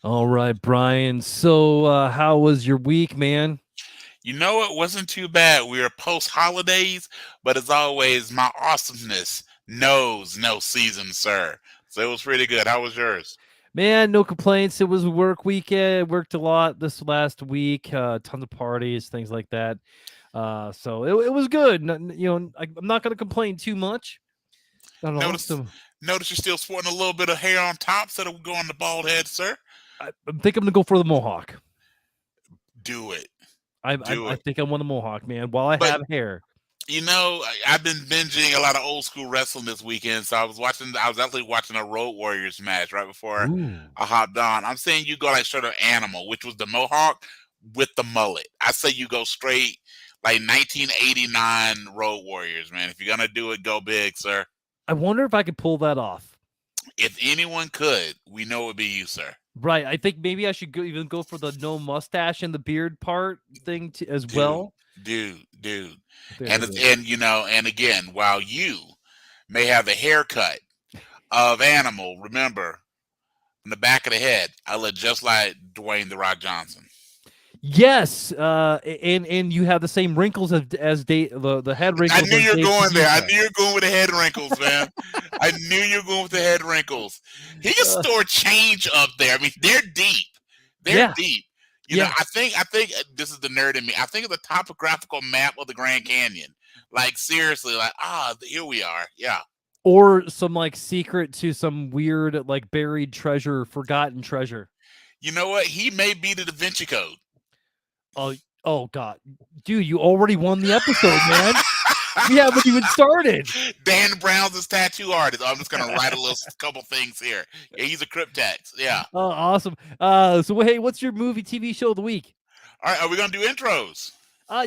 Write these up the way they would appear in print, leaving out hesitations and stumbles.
All right, Brian. So, how was your week, man? You know, it wasn't too bad. We were post holidays, but as always, my awesomeness knows no season, sir. So it was pretty good. How was yours? Man, no complaints. It was work weekend. Worked a lot this last week. Tons of parties, things like that. So it was good. I'm not gonna complain too much. I don't know. Notice, notice you're still sporting a little bit of hair on top, so that we go on the bald head, sir. I think I'm gonna go for the mohawk. Do it, I I, do I it. think I want the mohawk, man. While I But have hair. I've been binging a lot of old school wrestling this weekend, so I was actually watching a Road Warriors match right before Ooh. I hopped on. I'm saying you go like straight up animal, which was the mohawk with the mullet. I say you go straight like 1989 Road Warriors, man. If you're gonna do it, go big, sir. I wonder if I could pull that off. If anyone could, we know it would be you, sir. Right. I think maybe I should even go for the no mustache and the beard part thing as Dude, well. dude. There it is. And again, while you may have the haircut of animal, remember in the back of the head, I look just like Dwayne the Rock Johnson. Yes, and you have the same wrinkles as Dave, the head I wrinkles knew as you were Dave going there. I Batista. knew you were going with the head wrinkles, man. I knew you were going with the head wrinkles. He can Uh, store change up there. I mean, they're deep. They're yeah, deep. yeah. I think this is the nerd in me. I think it's a topographical map of the Grand Canyon. Like seriously, like here we are. Yeah. Or some like secret to some weird like buried treasure, forgotten treasure. You know what? He may be the Da Vinci Code. Oh, oh God, dude, you already won the episode, man. We haven't even started. Dan Brown's his tattoo artist. I'm just gonna write a little couple things here. Yeah, he's a cryptex. Yeah. Oh, awesome. So hey, what's your movie TV show of the week? All right, are we gonna do intros?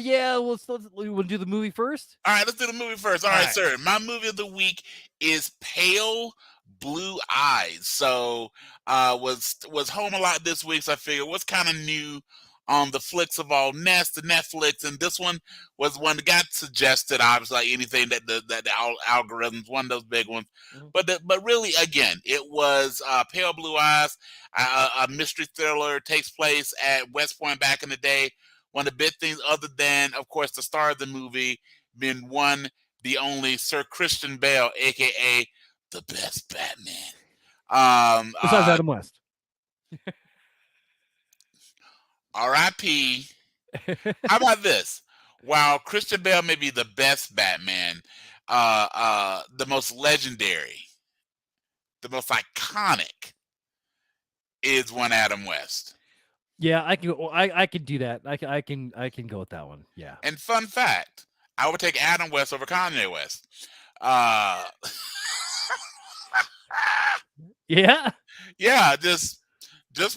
Yeah, we want to do the movie first. All right, let's do the movie first. All All right, right. sir. My movie of the week is Pale Blue Eyes. So was home a lot this week, so I figured what's kind of new on the flicks of all Nest and Netflix, and this one was one that got suggested. Obviously, like anything that the algorithms, one of those big ones. Mhm. But really, again, it was Pale Blue Eyes, a mystery thriller takes place at West Point back in the day. One of the big things, other than of course the star of the movie being one, the only Sir Christian Bale, aka the best Batman. Um, Besides uh, Adam West. R.I.P. How about this? While Christian Bale may be the best Batman, the most legendary, the most iconic is one Adam West. Yeah, I can do that. I can go with that one. Yeah. And fun fact, I would take Adam West over Kanye West. Uh, Yeah. yeah, just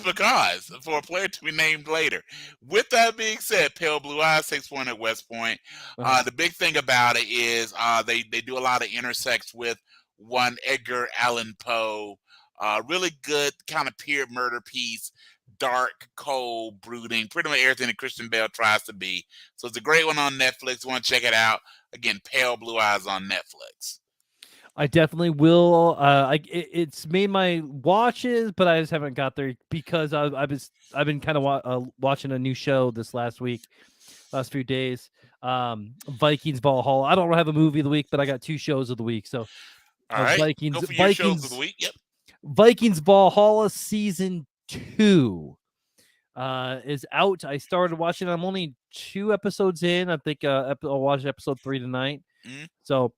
because for a player to be named later. With that being said, Pale Blue Eyes takes point at West Point. Uh-huh. The big thing about it is they do a lot of intersects with one Edgar Allan Poe. Really good kind of period murder piece, dark, cold, brooding, pretty much everything that Christian Bale tries to be. So it's a great one on Netflix. Want to check it out? Again, Pale Blue Eyes on Netflix. I definitely will. It's made my watches, but I just haven't got there because I've been kind of watching a new show this last few days. Vikings Valhalla. I don't have a movie of the week, but I got two shows of the week. So All right, go Vikings for your shows of the week. Yep. Vikings Valhalla season 2 is out. I started watching. I'm only 2 episodes in. I think I'll watch episode 3 tonight. Mhm. So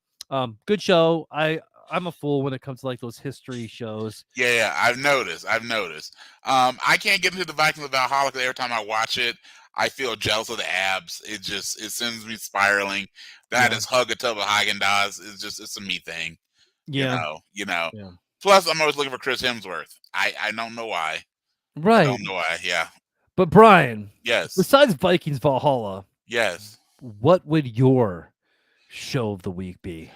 good show. I'm a fool when it comes to like those history shows. Yeah, I've noticed. I can't get into the Vikings of Valhalla 'cause every time I watch it, I feel jealous of the abs. It sends me spiraling. That Yeah. is hug a tub of Haagen Dazs. It's a me thing. Yeah. You know. Yeah. Plus, I'm always looking for Chris Hemsworth. I don't know why. I Right. don't know why. Yeah. But Brian, Yes. besides Vikings Valhalla, Yes. what would your show of the week be?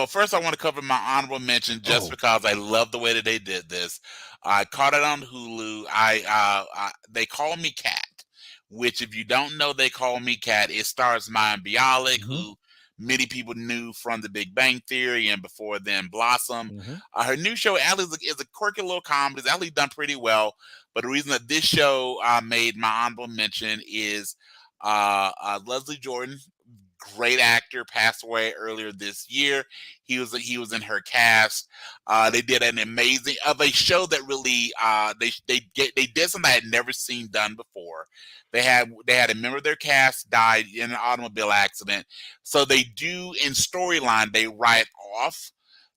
First I want to cover my honorable mention just Oh. because I love the way that they did this. I caught it on Hulu. They call me Cat, which if you don't know, they call me Cat. It stars Mayim Bialik, Mhm. who many people knew from The Big Bang Theory and before then Blossom. Mhm. Her new show, Allie, is a quirky little comedy. It's actually done pretty well. But the reason that this show made my honorable mention is Leslie Jordan, great actor, passed away earlier this year. He was in her cast. They did an amazing of a show that really they did something I had never seen done before. They had a member of their cast died in an automobile accident, so they do in storyline they write off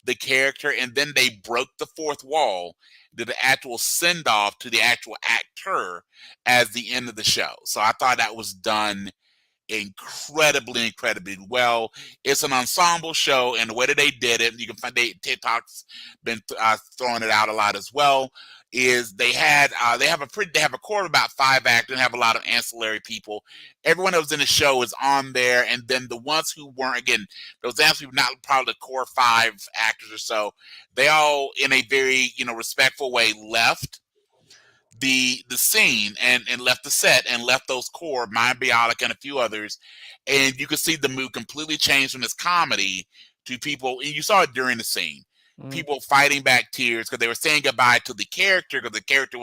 the character and then they broke the fourth wall, did the actual send off to the actual actor as the end of the show. So I thought that was done incredibly well. It's an ensemble show, and the way that they did it, you can find TikTok's been throwing it out a lot as well. Is they have a core of about 5 actors and have a lot of ancillary people. Everyone that was in the show is on there, and then the ones who weren't, again, those absolutely not probably the core 5 actors or so, they all in a very respectful way left the scene and left the set and left those core, Mind Bialik and a few others, and you could see the mood completely change from this comedy to people, and you saw it during the scene. Mhm. People fighting back tears because they were saying goodbye to the character because the character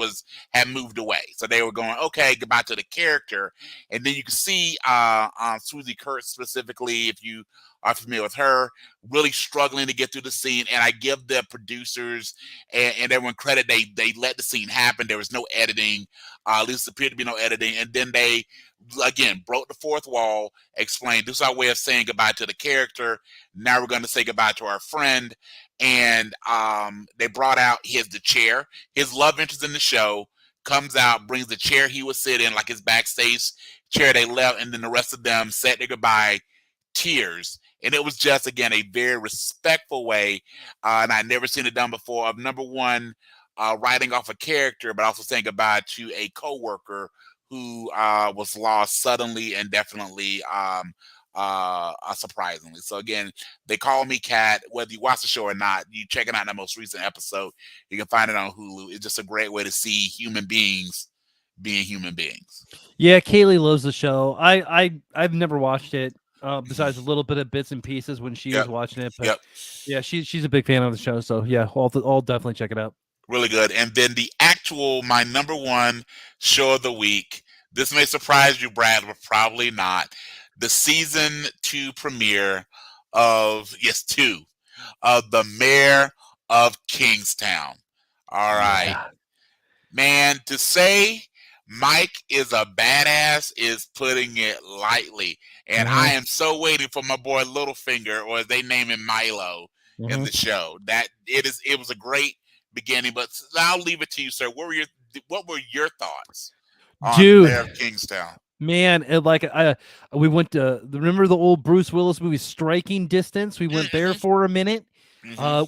had moved away. So they were going, okay, goodbye to the character. And then you can see Susie Kurtz specifically, if you are familiar with her, really struggling to get through the scene. And I give the producers and everyone credit. They let the scene happen. There was no editing. At least appeared to be no editing. And then they again broke the fourth wall, explained this is our way of saying goodbye to the character. Now we're going to say goodbye to our friend. And they brought out the chair. His love interest in the show comes out, brings the chair he would sit in, like his backstage chair they left, and then the rest of them said their goodbye, tears. And it was just, again, a very respectful way, and I'd never seen it done before, of number one, writing off a character, but also saying goodbye to a coworker who was lost suddenly and definitely surprisingly. So again, They Call Me Cat. Whether you watch the show or not, you checking out that most recent episode. You can find it on Hulu. It's just a great way to see human beings being human beings. Yeah, Kaylee loves the show. I've never watched it besides a little bit of bits and pieces when she Yep. was watching it, but Yep. yeah, she's a big fan of the show. So yeah, I'll definitely check it out. Really good. And then my number one show of the week. This may surprise you, Brad, but probably not. The season 2 premiere of the Mayor of Kingstown. All right. Yeah. Man, to say Mike is a badass is putting it lightly. And I am so waiting for my boy Littlefinger, or as they name him, Milo, in the show. It was a great beginning, but I'll leave it to you, sir. What were your thoughts on Dude, Mayor of Kingstown? man, we went to remember the old Bruce Willis movie Striking Distance. We went there for a minute.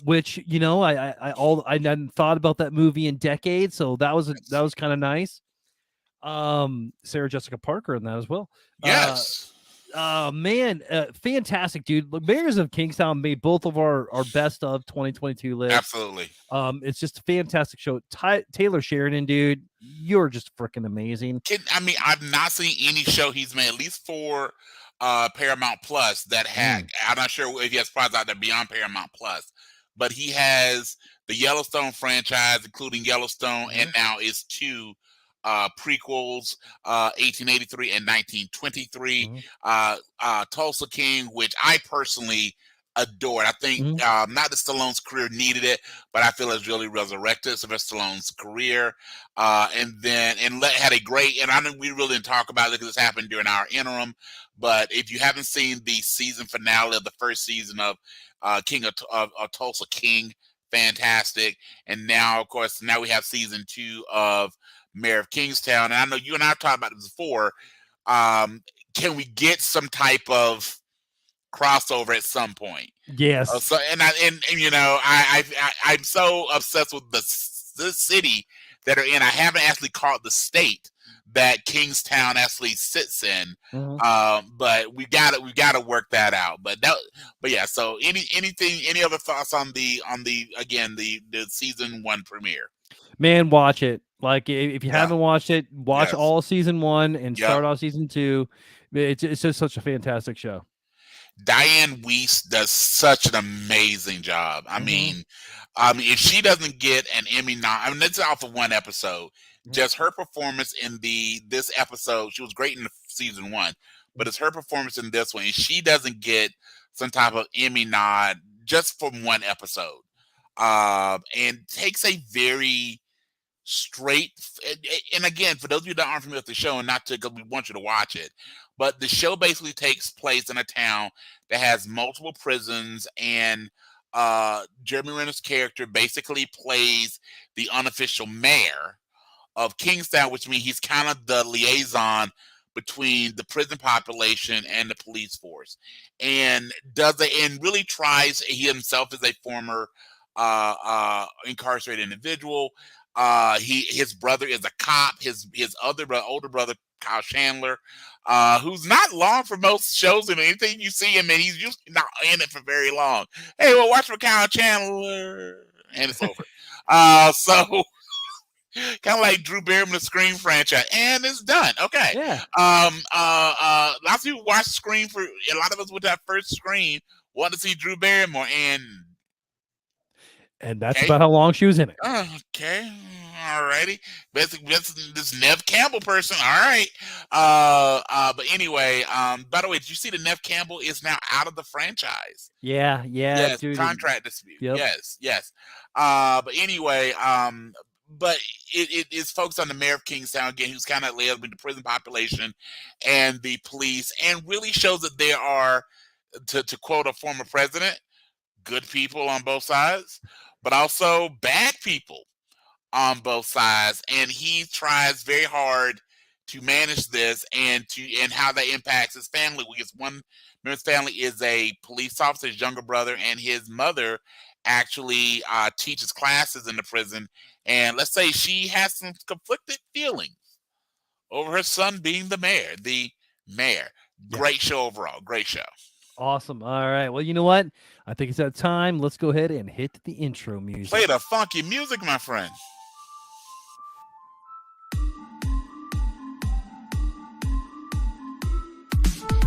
Which I hadn't thought about that movie in decades, so that was kind of nice. Sarah Jessica Parker in that as well. Yes. Man, fantastic, dude. Look, Mayors of Kingstown made both of our best of 2022 lists. Absolutely. It's just a fantastic show. Taylor Sheridan, dude, you're just freaking amazing. I've not seen any show he's made, at least for Paramount Plus, that had. I'm not sure if he has products out there beyond Paramount Plus, but he has the Yellowstone franchise, including Yellowstone, and now is 2 prequels, 1883 and 1923. Tulsa King, which I personally adored. I think not that Stallone's career needed it, but I feel it's really resurrected Sylvester Stallone's career. And had a great, and I know we really didn't talk about it because this happened during our interim, but if you haven't seen the season finale of the first season of King of Tulsa King, fantastic. And now, of course, we have season 2 of Mayor of Kingstown. And I know you and I have talked about this before. Can we get some type of crossover at some point? Yes. I'm so obsessed with the city that are in. I haven't actually called the state that Kingstown actually sits in. But we gotta work that out. But yeah. So any other thoughts on the season 1 premiere? Man, watch it. Like if you haven't watched it, watch all season 1 and start off season 2. It's just such a fantastic show. Diane Weiss does such an amazing job. If she doesn't get an Emmy that's off of one episode. Just her performance in this episode, she was great in season one, but it's her performance in this one, and she doesn't get some type of Emmy nod just from one episode. And takes a very straight, and again, for those of you that aren't familiar with the show, and not to, because we want you to watch it, but the show basically takes place in a town that has multiple prisons, and Jeremy Renner's character basically plays the unofficial mayor of Kingstown, which means he's kind of the liaison between the prison population and the police force, and really tries. He himself is a former incarcerated individual. His brother is a cop. His older brother, Kyle Chandler, who's not long for most shows and anything you see him in, he's usually not in it for very long. Hey, well, watch for Kyle Chandler, and it's over. So kind of like Drew Barrymore, the Scream franchise, and it's done. Okay. Yeah. Lots of people watch Scream for. A lot of us with that first Scream want to see Drew Barrymore, and that's about how long she was in it. Okay. Alrighty. This Nev Campbell person. All right. But anyway, by the way, did you see that Nev Campbell is now out of the franchise? Yeah. Yes, dude. contract dispute. Yep. Yes. But anyway, but it is focused on the mayor of Kingstown again, who's kind of laid with the prison population and the police, and really shows that there are, to quote a former president, good people on both sides, but also bad people on both sides. And he tries very hard to manage this and how that impacts his family. Because one member of his family is a police officer, his younger brother, and his mother actually teaches classes in the prison. And let's say she has some conflicted feelings over her son being the mayor. Great show overall. Great show. Awesome. All right. Well, you know what? I think it's that time. Let's go ahead and hit the intro music. Play the funky music, my friend.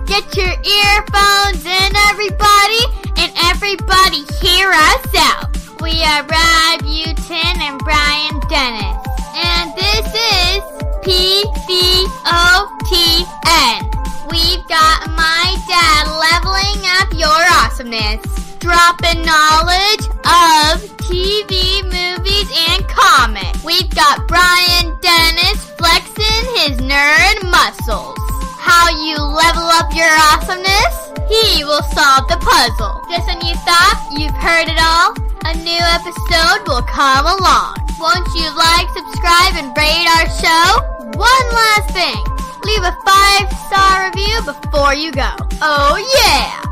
Get your earphones in, everybody, and everybody hear us out. We are PVOTN and Brian Dennis, and this is PVOTN. We've got my dad leveling up your awesomeness, dropping knowledge of TV, movies, and comics. We've got Brian Dennis flexing his nerd muscles. How you level up your awesomeness? He will solve the puzzle. Just when you thought you've heard it all, a new episode will come along. Won't you like, subscribe, and rate our show? One last thing. Leave a 5-star review before you go. Oh yeah!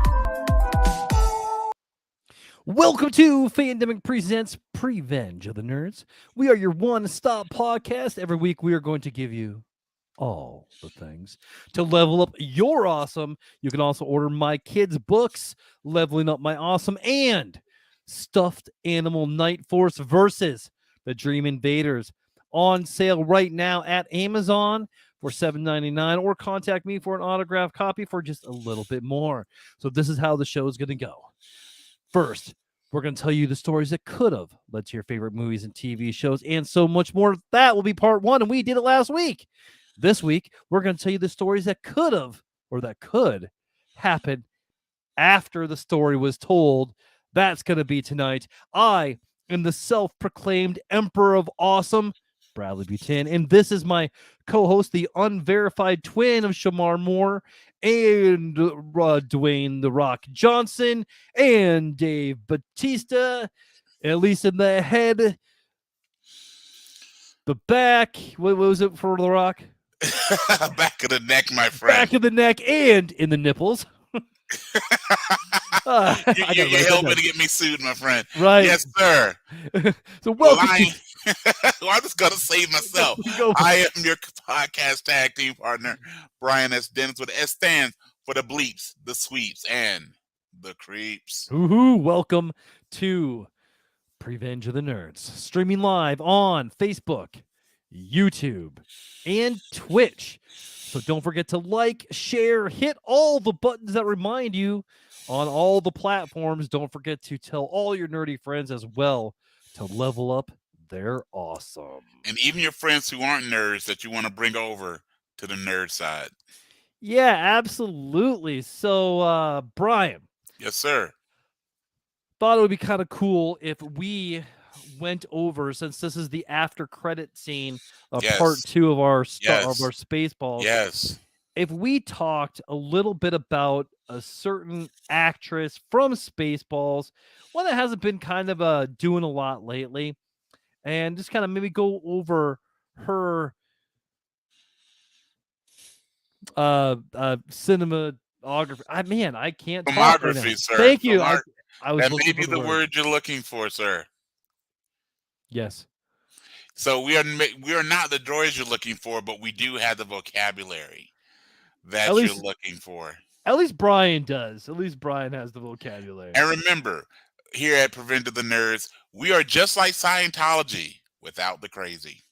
Welcome to Fandemic Presents Revenge of the Nerds. We are your one-stop podcast. Every week we are going to give you all the things to level up your awesome. You can also order my kids' books, Leveling Up My Awesome, and Stuffed Animal Night Force versus the Dream Invaders, on sale right now at Amazon for $7.99, or contact me for an autographed copy for just a little bit more. So this is how the show is going to go. First, we're going to tell you the stories that could have led to your favorite movies and TV shows, and so much more. That will be part one, and we did it last week. This week, we're going to tell you the stories that could have, or that could happen after the story was told. That's going to be tonight. I am the self-proclaimed Emperor of Awesome, Bradley Butin, and this is my co-host, the unverified twin of Shamar Moore and Dwayne The Rock Johnson and Dave Bautista, at least in the head, the back. What was it for The Rock? Back of the neck, my friend. Back of the neck and in the nipples. You're helping to get me sued, my friend. Right. Yes, sir. So welcome. I'm just going to save myself. I am your podcast tag team partner, Brian S. Dennis, with S stands for the bleeps, the sweeps, and the creeps. Welcome to Revenge of the Nerds, streaming live on Facebook, YouTube, and Twitch. So don't forget to like, share, hit all the buttons that remind you on all the platforms. Don't forget to tell all your nerdy friends as well to level up. They're awesome. And even your friends who aren't nerds that you want to bring over to the nerd side. Yeah, absolutely. So, Brian, Yes, sir. thought it would be kind of cool if we went over, since this is the after credit scene, Yes. part 2 of our Yes. of our Spaceballs. Yes. If we talked a little bit about a certain actress from Spaceballs, one that hasn't been kind of doing a lot lately, and just kind of maybe go over her cinematography. I can't talk right now. Filmography, sir. Thank you. I was That looking may for be the word you're looking for, sir. Yes. So we are not the droids you're looking for, but we do have the vocabulary that you're looking for. At least Brian does. At least Brian has the vocabulary. And remember, here at Prevent the Nerds, we are just like Scientology without the crazy.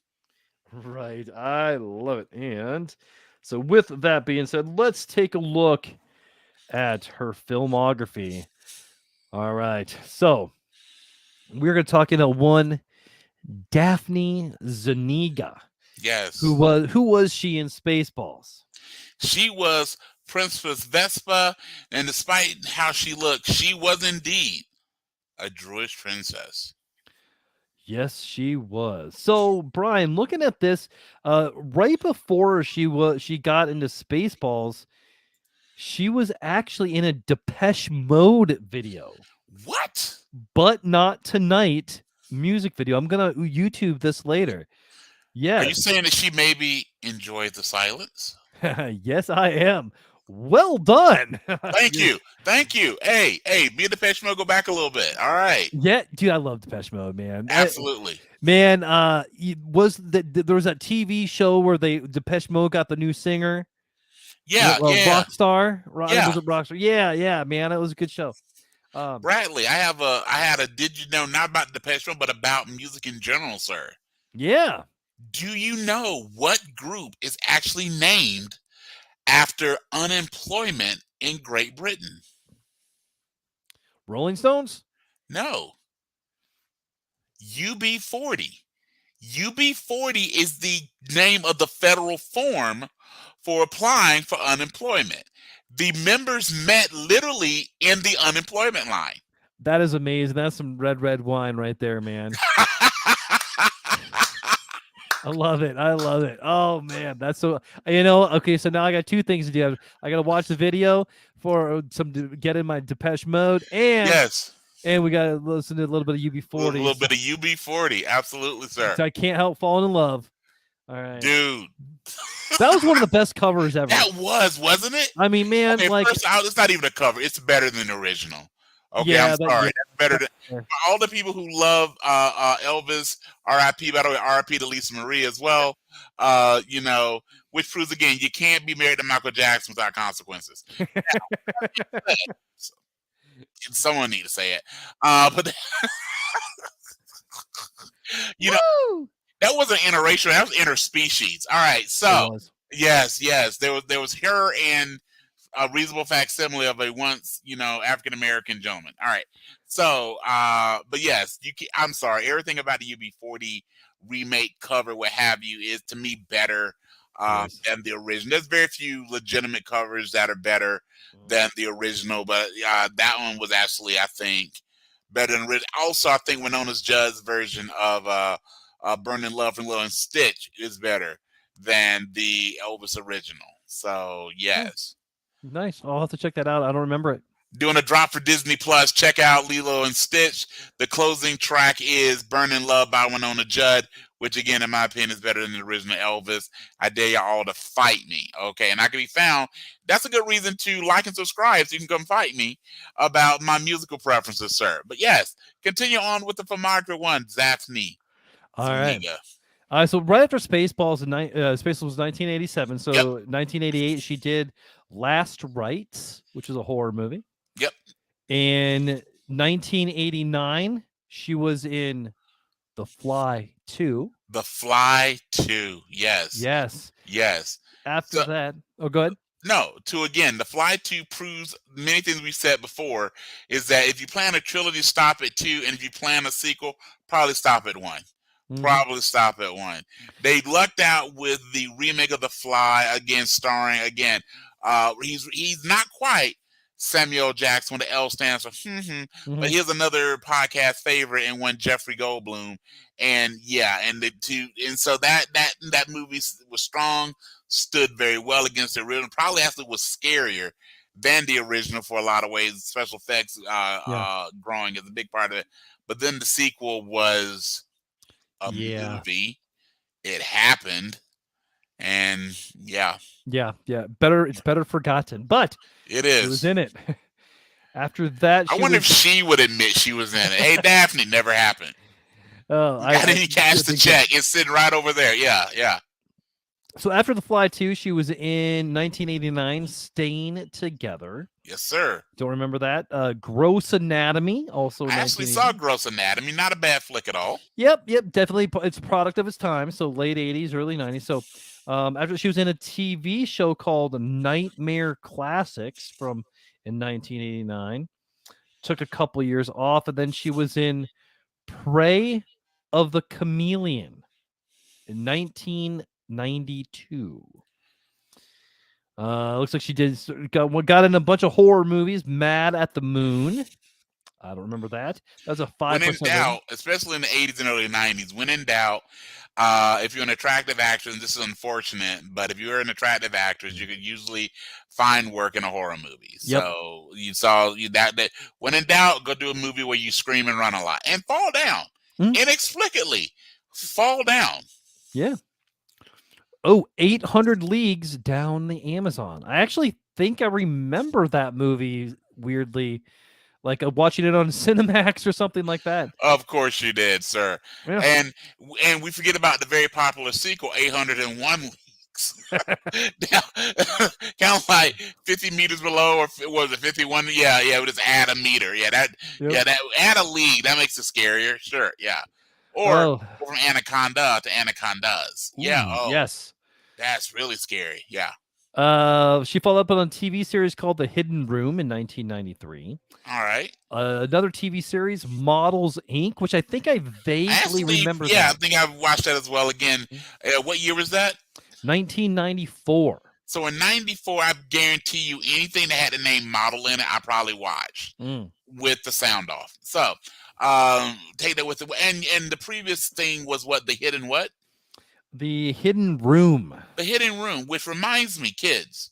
Right. I love it. And so with that being said, let's take a look at her filmography. All right. So we're going to talk about one Daphne Zuniga. Yes. Who was she in Spaceballs? She was Princess Vespa, and despite how she looked, she was indeed a Druid princess. Yes, she was. So, Brian, looking at this, right before she got into Spaceballs, she was actually in a Depeche Mode video. What? But Not Tonight music video. I'm gonna YouTube this later. Yeah. Are you saying that she maybe enjoyed the silence? Yes, I am. Well done. Thank you. Thank you. Hey, me and Depeche Mode go back a little bit. All right. Yeah, dude, I love Depeche Mode, man. Absolutely. Man, there was that TV show where Depeche Mode got the new singer. Yeah, yeah. Rockstar. Yeah. Was it Rockstar? Yeah, man. It was a good show. Bradley, I had a did you know, not about Depeche Mode, but about music in general, sir. Yeah. Do you know what group is actually named after unemployment in Great Britain? Rolling Stones? No. UB40. UB40 is the name of the federal form for applying for unemployment. The members met literally in the unemployment line. That is amazing. That's some red wine right there, man. I love it. Oh man, that's so. Okay, so now I got two things to do. I got to watch the video for get in my Depeche Mode, and yes, and we got to listen to a little bit of UB40. A little bit of UB40, absolutely, sir. So I can't help falling in love. All right, dude. That was one of the best covers ever. That wasn't it? I mean, man, okay, first out, it's not even a cover. It's better than the original. Okay, yeah, I'm sorry. That's better than for all the people who love Elvis. R.I.P. By the way, R.I.P. to Lisa Marie as well. Which proves again you can't be married to Michael Jackson without consequences. Someone need to say it. But that wasn't interracial. That was interspecies. All right, so yes, there was her and a reasonable facsimile of a once, African American gentleman. All right. So, but yes, I'm sorry. Everything about the UB40 remake cover, what have you, is to me better than the original. There's very few legitimate covers that are better than the original, but that one was actually, I think, better than the original. Also, I think Winona's Judd's version of Burning Love from Lilo and Stitch is better than the Elvis original. So, yes. Nice. I'll have to check that out. I don't remember it. Doing a drop for Disney Plus. Check out Lilo and Stitch. The closing track is Burning Love by Winona Judd, which again, in my opinion, is better than the original Elvis. I dare y'all all to fight me. Okay. And I can be found. That's a good reason to like and subscribe so you can come fight me about my musical preferences, sir. But yes, continue on with the filmography one, Daphne. All right. So right after Spaceballs, Spaceballs was 1987. So 1988, she did Last Rites, which is a horror movie. Yep. In 1989, she was in The Fly 2. The Fly 2. Yes. Yes. Yes. After So that, oh, go ahead. no, again, The Fly 2 proves many things we said before, is that if you plan a trilogy, stop at 2, and if you plan a sequel, probably stop at 1. Probably stop at 1. They lucked out with the remake of The Fly, again, starring, he's not quite Samuel Jackson when the L stands for but here's another podcast favorite and one Jeffrey Goldblum. And yeah, and so that movie was strong, stood very well against the original, probably actually was scarier than the original for a lot of ways. Special effects growing is a big part of it. But then the sequel was a movie. It happened. And yeah. It's better forgotten, but it is. It was in it. After that, I wonder if she would admit she was in it. Hey, Daphne, never happened. Oh, I didn't cash the check. It's sitting right over there. Yeah. So after The Fly 2, she was in 1989, Staying Together. Yes, sir. Don't remember that. Gross Anatomy, also. I actually saw Gross Anatomy. Not a bad flick at all. Yep. Definitely, it's a product of its time. So late 80s, early 90s. So after she was in a TV show called Nightmare Classics in 1989. Took a couple years off, and then she was in Prey of the Chameleon in 1992. Looks like she got in a bunch of horror movies. Mad at the Moon. I don't remember that. That was a 5%. When in doubt, especially in the 80s and early 90s, when in doubt, if you're an attractive actress, and this is unfortunate, but if you're an attractive actress, you could usually find work in a horror movie. Yep. So you saw that when in doubt, go do a movie where you scream and run a lot and fall down inexplicably. Fall down. Yeah. Oh, 800 Leagues Down the Amazon. I actually think I remember that movie weirdly, like watching it on Cinemax or something like that. Of course you did, sir. Yeah. And we forget about the very popular sequel, 801 Leagues. Now, kind of like 50 meters below, or was it 51? Yeah, we just add a meter. That add a league. That makes it scarier. Sure, yeah. Or from Anaconda to Anacondas. Ooh, yeah. Yes. That's really scary. Yeah. She followed up on a TV series called The Hidden Room in 1993. All right. Another TV series, Models Inc., which I think I vaguely remember. Yeah, I think I've watched that as well. Again, what year was that? 1994. So in 94, I guarantee you anything that had the name model in it, I probably watched with the sound off. So take that with it. And the previous thing was what? The Hidden what? The Hidden Room. The Hidden Room, which reminds me, kids,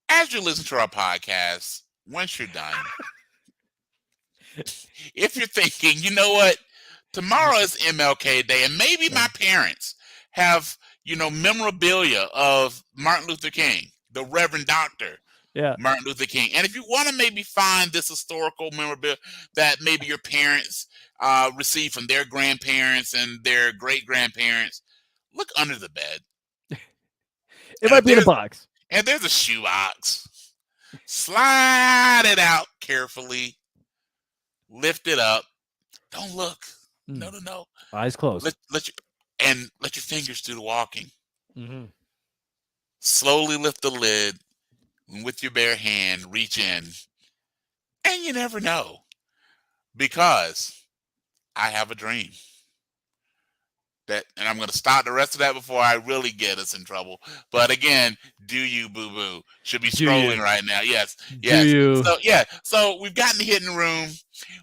as you listen to our podcast, once you're done, if you're thinking, you know what, tomorrow is MLK Day, and maybe my parents have, memorabilia of Martin Luther King, the Reverend Dr. Martin Luther King. And if you want to maybe find this historical memorabilia that maybe your parents received from their grandparents and their great-grandparents, look under the bed. It might be in a box. And there's a shoe box. Slide it out carefully. Lift it up. Don't look. No. Eyes closed. Let your fingers do the walking. Mm-hmm. Slowly lift the lid. And with your bare hand, reach in. And you never know. Because I have a dream. And I'm going to stop the rest of that before I really get us in trouble. But again, do you, boo-boo? Should be scrolling right now. Yes. Do you? So we've gotten the Hidden Room.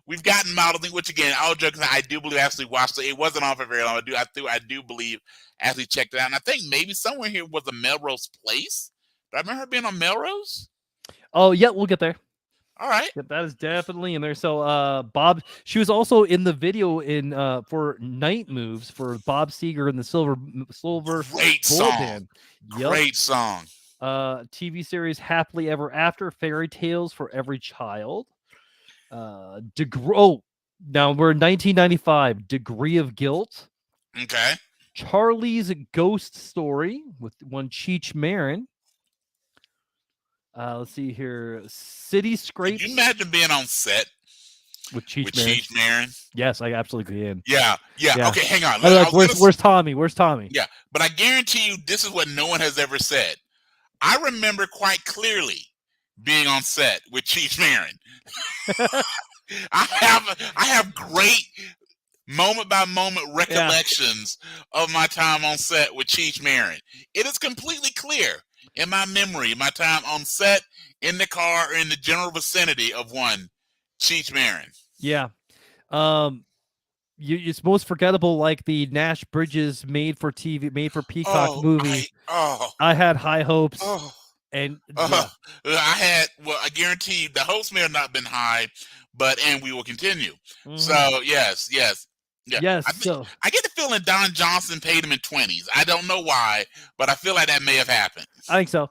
We've gotten modeling, which again, all jokes, I do believe I actually watched it. It wasn't on for very long. I do believe I actually checked it out. And I think maybe somewhere here was a Melrose Place. Do I remember her being on Melrose? Oh, yeah, we'll get there. All right. Yep, that is definitely in there. So Bob, she was also in the video for Night Moves for Bob Seger and the Silver Great Bullet song. Band. Great song. TV series Happily Ever After, Fairy Tales for Every Child. Now we're in 1995, Degree of Guilt. Okay. Charlie's Ghost Story with one Cheech Marin. Let's see here. City Scrapes. Can you imagine being on set with Cheech Marin? Yes, I absolutely can. Yeah. Okay, hang on. Where's Tommy? Yeah, But I guarantee you, this is what no one has ever said. I remember quite clearly being on set with Cheech Marin. I have great moment by moment recollections of my time on set with Cheech Marin. It is completely clear in my memory, my time on set, in the car, or in the general vicinity of one Cheech Marin. Yeah. It's most forgettable, like the Nash Bridges made for TV, made for Peacock movie. I had high hopes, and I guarantee you, the hopes may have not been high, and we will continue. Mhm. So yes. Yeah. Yes. I get the feeling Don Johnson paid him in 20s. I don't know why, but I feel like that may have happened. I think so.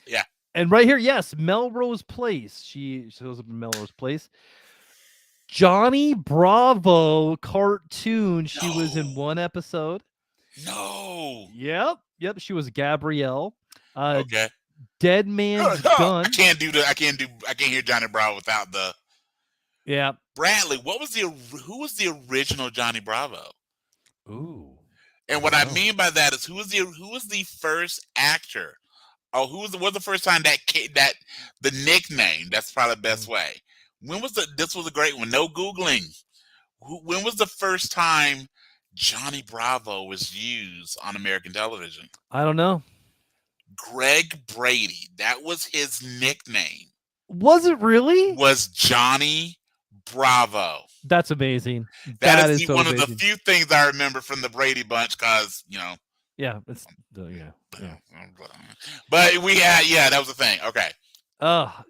Yeah. And right here, yes, Melrose Place. She shows up in Melrose Place. Johnny Bravo cartoon. She was in one episode. No. Yep. She was Gabrielle. Okay. Dead Man's Gun. I can't hear Johnny Bravo without the. Yeah. Bradley, who was the original Johnny Bravo? Ooh. And what I mean by that is who was the first actor? Oh, who was the first time that the nickname? That's probably the best way. This was a great one. No Googling. When was the first time Johnny Bravo was used on American television? I don't know. Greg Brady. That was his nickname. Was it really? Was Johnny Bravo. That's amazing. That is so one amazing. of the few things I remember from the Brady Bunch, because Yeah, it's yeah. But that was the thing. Okay.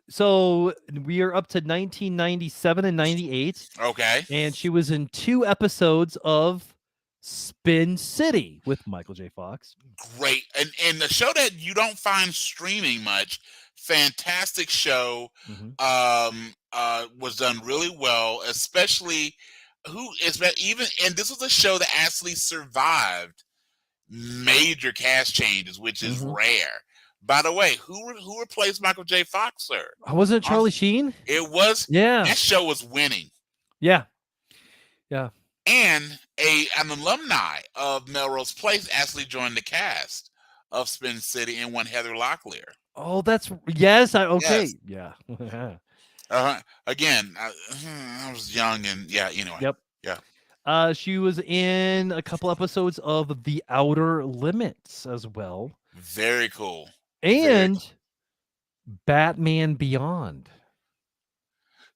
So we are up to 1997 and 98. Okay. And she was in 2 episodes of Spin City with Michael J. Fox. Great. And the show that you don't find streaming much, fantastic show. Was done really well, especially and this was a show that actually survived major cast changes, which is rare. By the way, who replaced Michael J. Fox, sir? Wasn't it Charlie Sheen? It was. Yeah. That show was winning. Yeah. And an alumni of Melrose Place actually joined the cast of Spin City and one Heather Locklear. Oh, that's yes. Okay. Yes. Yeah. Again, I was young and anyway. Yep. Yeah. She was in a couple episodes of The Outer Limits as well. Very cool. And Batman Beyond.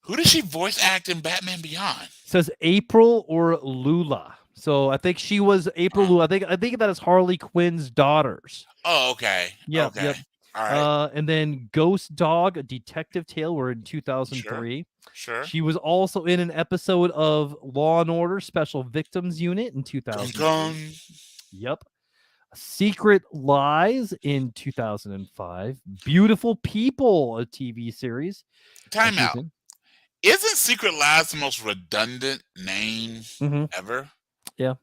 Who does she voice act in Batman Beyond? It says April or Lula. So I think she was April Lula. I think that is Harley Quinn's daughters. Oh, okay. Yeah. Okay. Yep. All right. And then Ghost Dog, a Detective Tale, were in 2003. Sure. She was also in an episode of Law and Order Special Victims Unit in 2003. Yep. Secret Lies in 2005. Beautiful People, a TV series. Time out. Isn't Secret Lies the most redundant name ever? Yeah.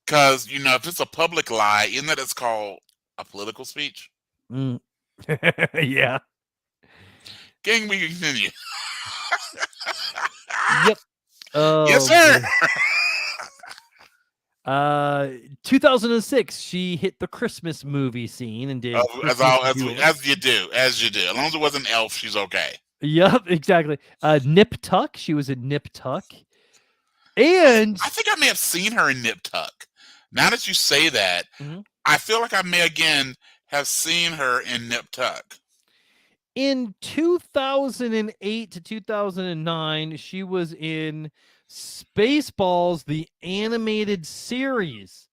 Because, if it's a public lie, isn't that it's called a political speech? Yeah. Can we continue? Yep. Yes, sir. 2006, she hit the Christmas movie scene and did as you do. As long as it wasn't Elf, she's okay. Yep, exactly. Nip Tuck. She was in Nip Tuck. And I think I may have seen her in Nip Tuck. Now that you say that, I feel like I may again have seen her in Nip Tuck. In 2008 to 2009, she was in Spaceballs, the animated series.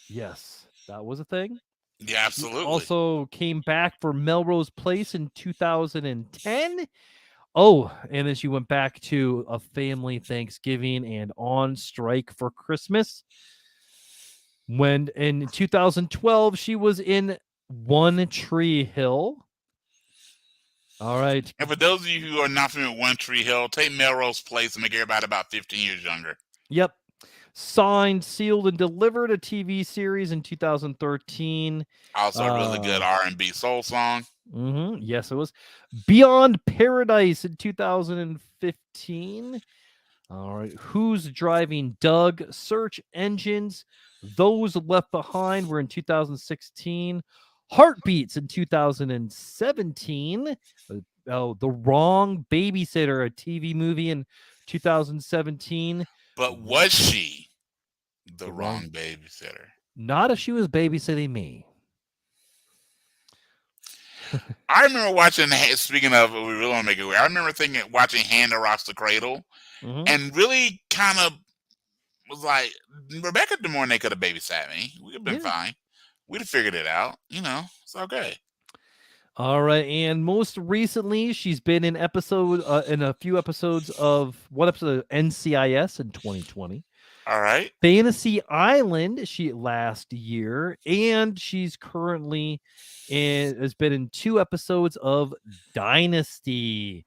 Yes, that was a thing. Yeah, absolutely. She also came back for Melrose Place in 2010. Oh, and then she went back to A Family Thanksgiving and On Strike for Christmas. When in 2012, she was in One Tree Hill. All right. And for those of you who are not familiar with One Tree Hill, take Melrose Place and make everybody about 15 years younger. Yep. Signed, Sealed, and Delivered, a TV series in 2013. Also a really good R&B soul song. Yes, it was. Beyond Paradise in 2015. All right. Who's Driving Doug? Search Engines Those Left Behind were in 2016. Heartbeats in 2017. The Wrong Babysitter, a TV movie in 2017. But was she the The wrong babysitter? Not if she was babysitting me. I remember watching. Speaking of, we really want to make it weird. I remember watching Hand That Rocks the Cradle, and really kind of was like, Rebecca De Mornay could have babysat me. We'd have been fine. We'd have figured it out. It's okay. All right, and most recently, she's been in a few episodes of one episode of NCIS in 2020. All right. Fantasy Island, last year, and she's currently has been in 2 episodes of Dynasty.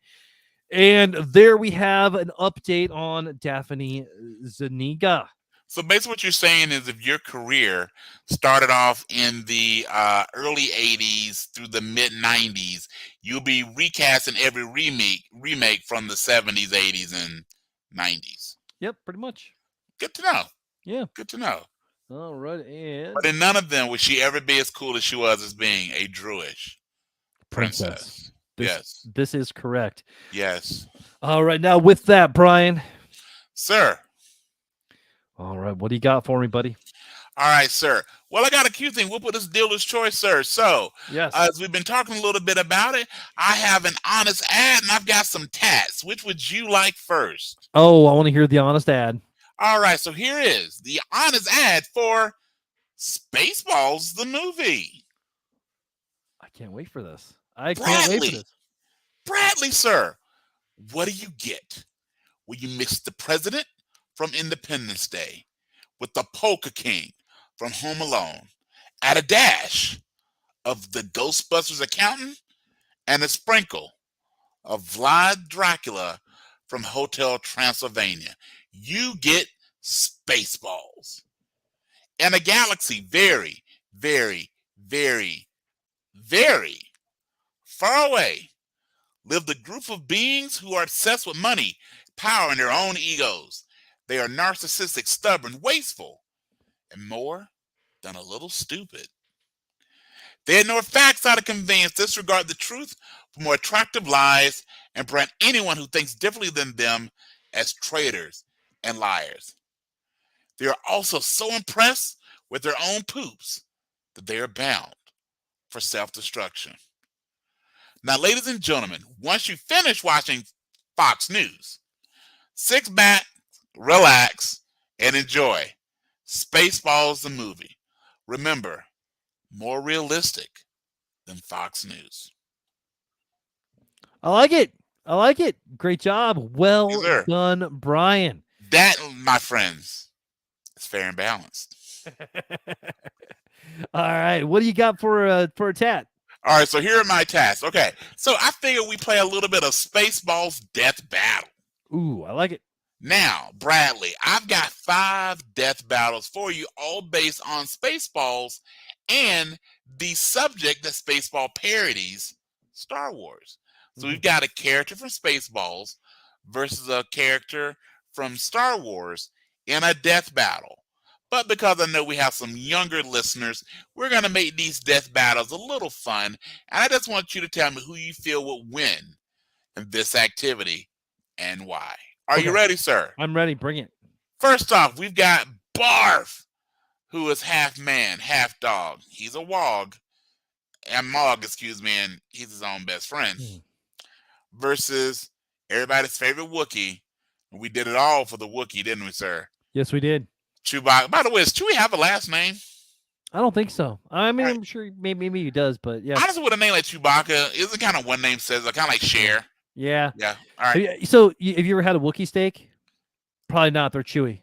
And there we have an update on Daphne Zuniga. So basically what you're saying is if your career started off in the early 80s through the mid 90s, you'll be recasting every remake from the 70s, 80s, and 90s. Yep, pretty much. Good to know. Yeah. Good to know. All right, and but in none of them would she ever be as cool as she was as being a Druish princess. This is correct. Yes. All right, now with that, Brian. Sir. All right, what do you got for me, buddy? All right, sir. Well, I got a cute thing. We'll put this dealer's choice, sir. So, yes, as we've been talking a little bit about it, I have an honest ad and I've got some tats. Which would you like first? Oh, I want to hear the honest ad. All right, so here is the honest ad for Spaceballs, the movie. I can't wait for this. Can't wait for this. Bradley, sir, what do you get? Well, you mix the president from Independence Day with the Polka King from Home Alone, add a dash of the Ghostbusters accountant, and a sprinkle of Vlad Dracula from Hotel Transylvania. You get Spaceballs. In a galaxy very, very, very, very far away lived a group of beings who are obsessed with money, power, and their own egos. They are narcissistic, stubborn, wasteful, and more than a little stupid. They ignore facts out of convenience, disregard the truth for more attractive lies, and brand anyone who thinks differently than them as traitors and liars. They are also so impressed with their own poops that they are bound for self-destruction. Now, ladies and gentlemen, once you finish watching Fox News, sit back, relax, and enjoy Spaceballs, the movie. Remember, more realistic than Fox News. I like it. I like it. Great job. Well done, Brian. That, my friends, is fair and balanced. All right. What do you got for a tat? All right. So here are my tats. Okay. So I figure we play a little bit of Spaceballs Death Battle. Ooh, I like it. Now, Bradley, I've got 5 death battles for you, all based on Spaceballs and the subject that Spaceball parodies, Star Wars. So we've got a character from Spaceballs versus a character from Star Wars in a death battle. But because I know we have some younger listeners, we're going to make these death battles a little fun. And I just want you to tell me who you feel will win in this activity and why. Are you ready, sir? I'm ready. Bring it. First off, we've got Barf, who is half man, half dog. He's a Mog, and he's his own best friend. Versus everybody's favorite Wookiee. We did it all for the Wookiee, didn't we, sir? Yes, we did. Chewbacca. By the way, does Chewie have a last name? I don't think so. I mean, I'm sure maybe he does, but yeah. Honestly, with a name like Chewbacca, isn't kind of one name says, kind of like Cher. Yeah. Yeah. All right. So, have you ever had a Wookiee steak? Probably not. They're chewy.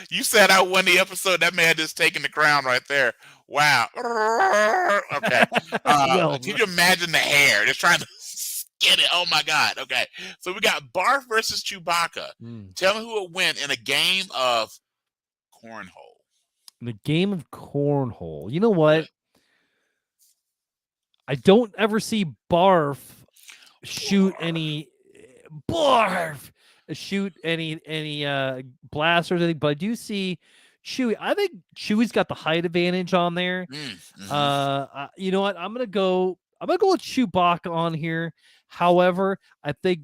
You said I won the episode. That man just taking the crown right there. Wow. Okay. Can you imagine the hair? Just trying to get it. Oh my God. Okay. So we got Barf versus Chewbacca. Tell me who will win in a game of cornhole. In the game of cornhole. You know what? I don't ever see Barf shoot any Barf shoot any blasters or anything, but I do see Chewie. I think Chewie's got the height advantage on there. You know what? I'm gonna go with Chewbacca on here. However, I think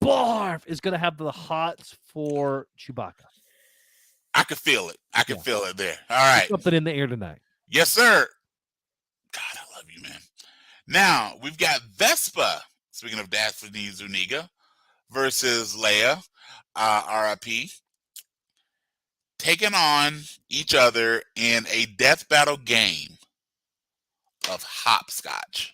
Barf is gonna have the hots for Chewbacca. I could feel it. I could feel it there. All right. There's something in the air tonight. Yes, sir. God, I love you, man. Now we've got Vespa. Speaking of Daphne Zuniga versus Leia, RIP, taking on each other in a death battle game of hopscotch.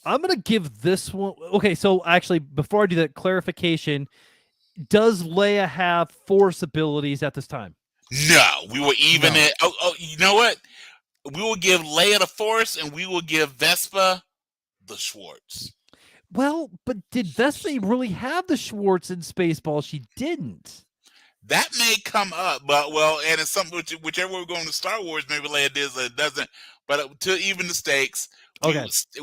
I'm gonna give this one. Okay, so actually, before I do that, clarification: does Leia have Force abilities at this time? No, we will even it. Oh, you know what? We will give Leia the Force, and we will give Vespa the Schwartz. Well, but did Vespa really have the Schwartz in Spaceballs? She didn't. That may come up, but and it's something whichever we're going to Star Wars, maybe Leia doesn't. But to even the stakes,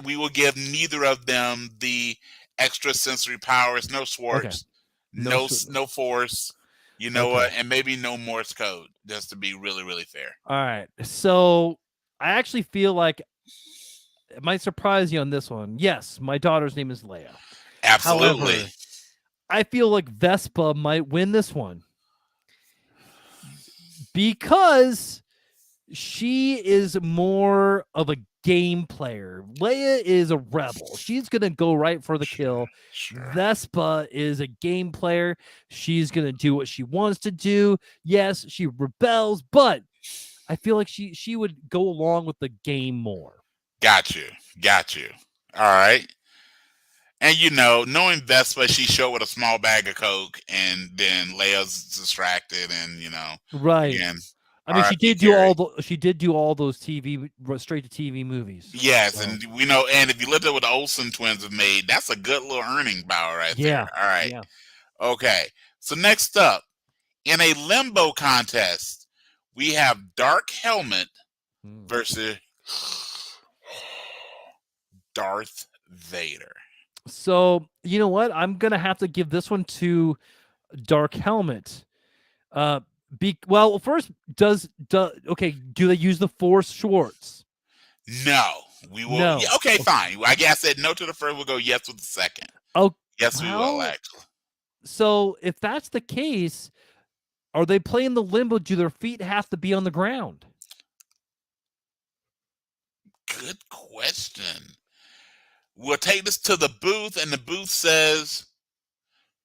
we will give neither of them the extra sensory powers. No Schwartz, no Force. You know what? And maybe no Morse code, just to be really, really fair. All right. So I actually feel like it might surprise you on this one. Yes, my daughter's name is Leia. Absolutely. However, I feel like Vespa might win this one because she is more of a game player. Leia is a rebel. She's going to go right for the kill. Sure. Vespa is a game player. She's going to do what she wants to do. Yes, she rebels, but I feel like she would go along with the game more. Got you. All right. And knowing Vespa, she showed with a small bag of Coke, and then Leia's distracted, and right. Again, I mean, she did do all those TV straight to TV movies. Yes, so. And we know, and if you look at what the Olsen twins have made, that's a good little earning power right there. All right. Yeah. Okay. So next up, in a limbo contest, we have Dark Helmet versus Darth Vader. So, you know what? I'm going to have to give this one to Dark Helmet. First, do they use the Force Schwartz? No. We will. No. Yeah, okay, fine. I guess I said no to the first. We'll go yes with the second. Oh, yes, we will, actually. So, if that's the case, are they playing the limbo? Do their feet have to be on the ground? Good question. We'll take this to the booth, and the booth says,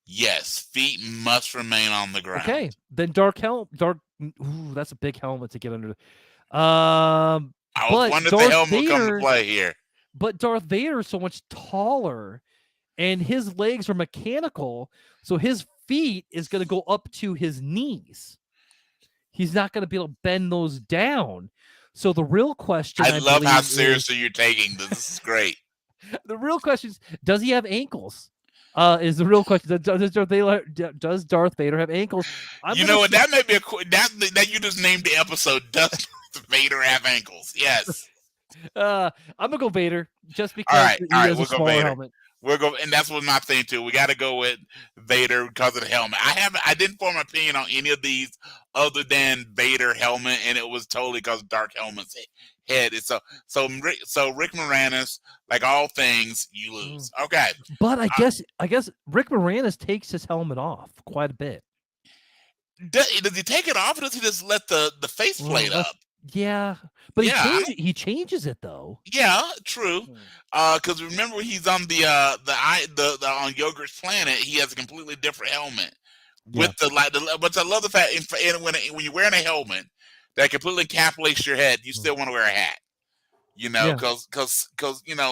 yes, feet must remain on the ground. Okay, then that's a big helmet to get under. I was wondering if the helmet will come to play here. But Darth Vader is so much taller, and his legs are mechanical, so his feet is going to go up to his knees. He's not going to be able to bend those down. So the real question, I love how seriously you're taking this. This is great. The real question is, does he have ankles? Is the real question. Does Darth Vader have ankles? You know what? That may be that you just named the episode. Does Darth Vader have ankles? Yes. I'm gonna go Vader just because he has a smaller helmet. We'll go, and that's what my thing too. We got to go with Vader because of the helmet. I didn't form an opinion on any of these other than Vader helmet, and it was totally because of Dark Helmet's head. It's so Rick Moranis, like all things, you lose. Okay, but I guess Rick Moranis takes his helmet off quite a bit. Does he take it off, or does he just let the faceplate up? Yeah, but he changes it though. Yeah, true. Because remember, he's on the on Yogurt's planet. He has a completely different helmet with But I love the fact, when you're wearing a helmet that completely encapsulates your head, you still want to wear a hat. Because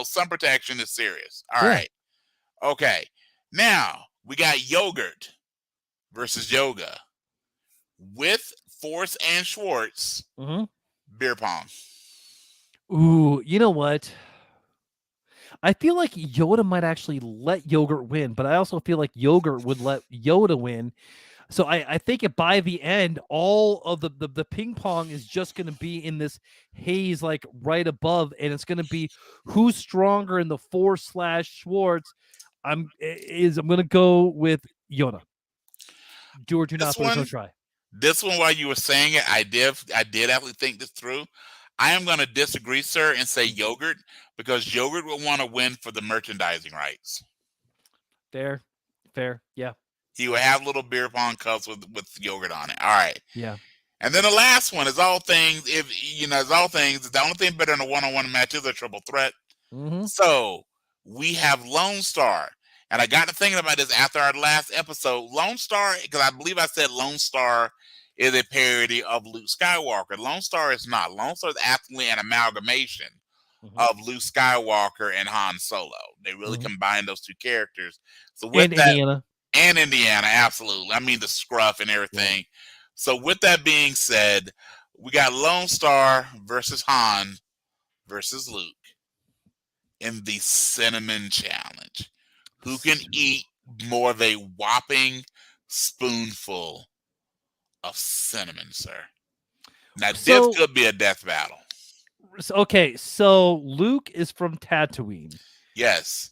sun protection is serious. All right. Okay. Now we got Yogurt versus Yoga with Force and Schwartz. Beer pong. Ooh, you know what? I feel like Yoda might actually let Yogurt win, but I also feel like Yogurt would let Yoda win. So I think by the end, all of the ping pong is just going to be in this haze, like right above, and it's going to be who's stronger in the Force / Schwartz. I'm going to go with Yoda. Do or do not, This but there's no one, try. while you were saying it, I did actually think this through. I am going to disagree, sir, and say yogurt, because yogurt will want to win for the merchandising rights. Fair. Yeah. He will have little beer pong cups with yogurt on it. All right. Yeah. And then the last one is all things. If all things, the only thing better than a one-on-one match is a triple threat. Mm-hmm. So we have Lone Star. And I got to thinking about this after our last episode. Lone Star, because I believe I said Lone Star is a parody of Luke Skywalker. Lone Star is not. Lone Star is actually an amalgamation of Luke Skywalker and Han Solo. They really combined those two characters. So with Indiana. And Indiana, absolutely. I mean, the scruff and everything. Yeah. So with that being said, we got Lone Star versus Han versus Luke in the Cinnamon Challenge. Who can eat more of a whopping spoonful of cinnamon, sir? Now, this could be a death battle. Okay, so Luke is from Tatooine. Yes.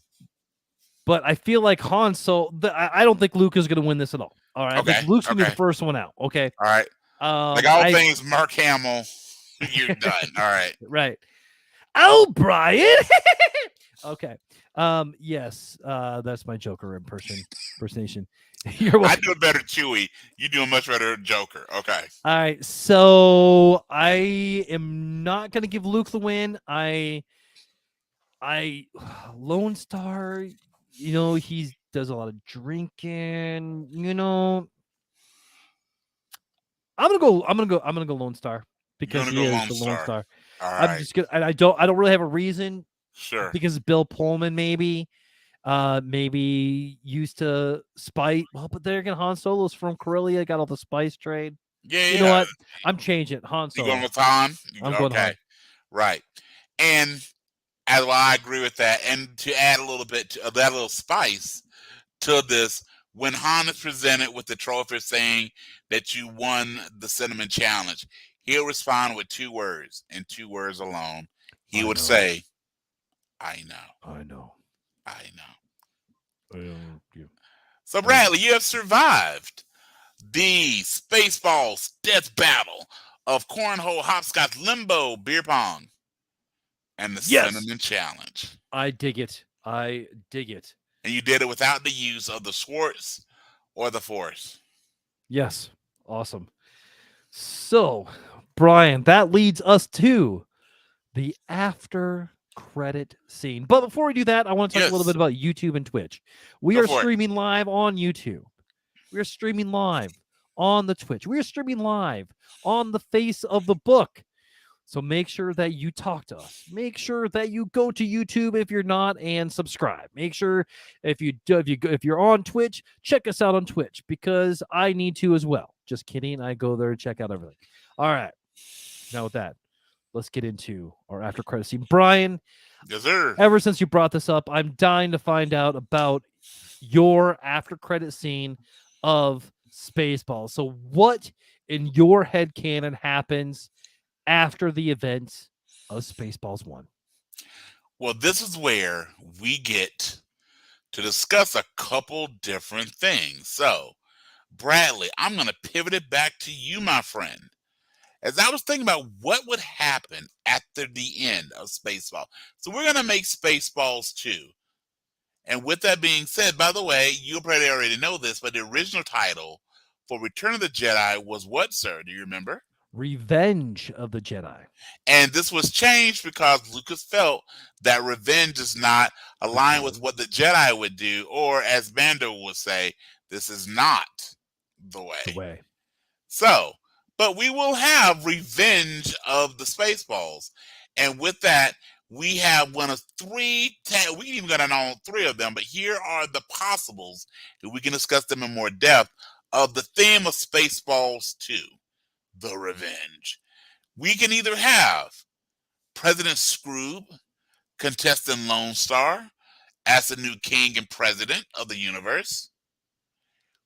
But I feel like Han I don't think Luke is going to win this at all. All right. Okay. I think Luke's going to be the first one out. Okay. All right. Like all things Mark Hamill, you're done. All right. Right. Oh, Brian. Okay. Yes. That's my Joker impersonation. I do it better, Chewie. You do a much better Joker. Okay. All right. So I am not going to give Luke the win. Lone Star, he does a lot of drinking, I'm gonna go Lone Star because he is the Lone Star. All right. I'm just gonna, I don't really have a reason. Sure. Because Bill Pullman maybe used to spice. Well, but there again, Han Solo's from Corellia, got all the spice trade. Yeah. You know what? I'm changing Han Solo. You going with Han? I'm going Han. Right. And as well, I agree with that. And to add a little bit of that little spice to this, when Han is presented with the trophy saying that you won the Cinnamon Challenge, he'll respond with 2 words and 2 words alone. He would say, I know. I know. I know. Yeah. So, Bradley, you have survived the Spaceballs death battle of cornhole, hopscotch, limbo, beer pong, and the Cinnamon Challenge. I dig it. And you did it without the use of the Schwartz or the Force. Yes. Awesome. So, Brian, that leads us to the after credit scene. But before we do that, I want to talk a little bit about YouTube and Twitch. We are streaming live on YouTube. We are streaming live on the Twitch. We are streaming live on the Face of the Book. So make sure that you talk to us. Make sure that you go to YouTube if you're not and subscribe. Make sure if you're on Twitch, check us out on Twitch because I need to as well. Just kidding. I go there and check out everything. All right. Now with that, let's get into our after credit scene. Brian, yes, sir. Ever since you brought this up, I'm dying to find out about your after credit scene of Spaceballs. So what in your headcanon happens after the event of Spaceballs 1? Well, this is where we get to discuss a couple different things. So, Bradley, I'm going to pivot it back to you, my friend. As I was thinking about what would happen after the end of Spaceballs. So we're going to make Spaceballs 2. And with that being said, by the way, you probably already know this, but the original title for Return of the Jedi was what, sir? Do you remember? Revenge of the Jedi. And this was changed because Lucas felt that revenge does not align with what the Jedi would do, or as Bando would say, this is not the way. So, but we will have Revenge of the Spaceballs. And with that, we have one of 3, we can even go down on 3 of them, but here are the possibles, and we can discuss them in more depth, of the theme of Spaceballs 2, the Revenge. We can either have President Scroob contesting Lone Star as the new king and president of the universe.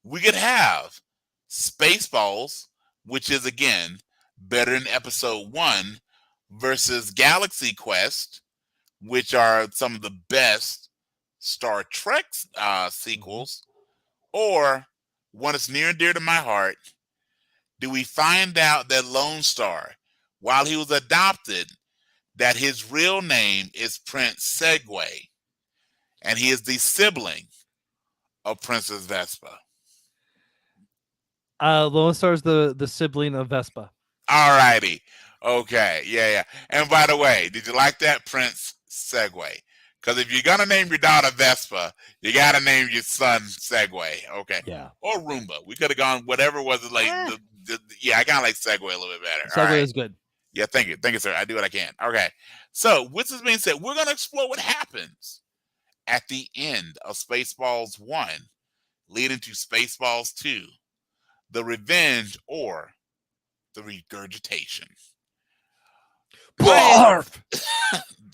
We could have Spaceballs, which is, again, better than episode 1, versus Galaxy Quest, which are some of the best Star Trek sequels. Or one that's near and dear to my heart, do we find out that Lone Star, while he was adopted, that his real name is Prince Segway, and he is the sibling of Princess Vespa. Lone Star's the sibling of Vespa. All righty. Okay. Yeah. And by the way, did you like that, Prince Segway? Because if you're gonna name your daughter Vespa, you gotta name your son Segway. Okay. Yeah. Or Roomba. We could have gone whatever was like. Yeah, I kind of like Segway a little bit better. Segway All right. is good. Yeah, thank you, sir. I do what I can. Okay. So, with this being said, we're gonna explore what happens at the end of Spaceballs 1, leading to Spaceballs 2, the revenge or the regurgitation. Barf!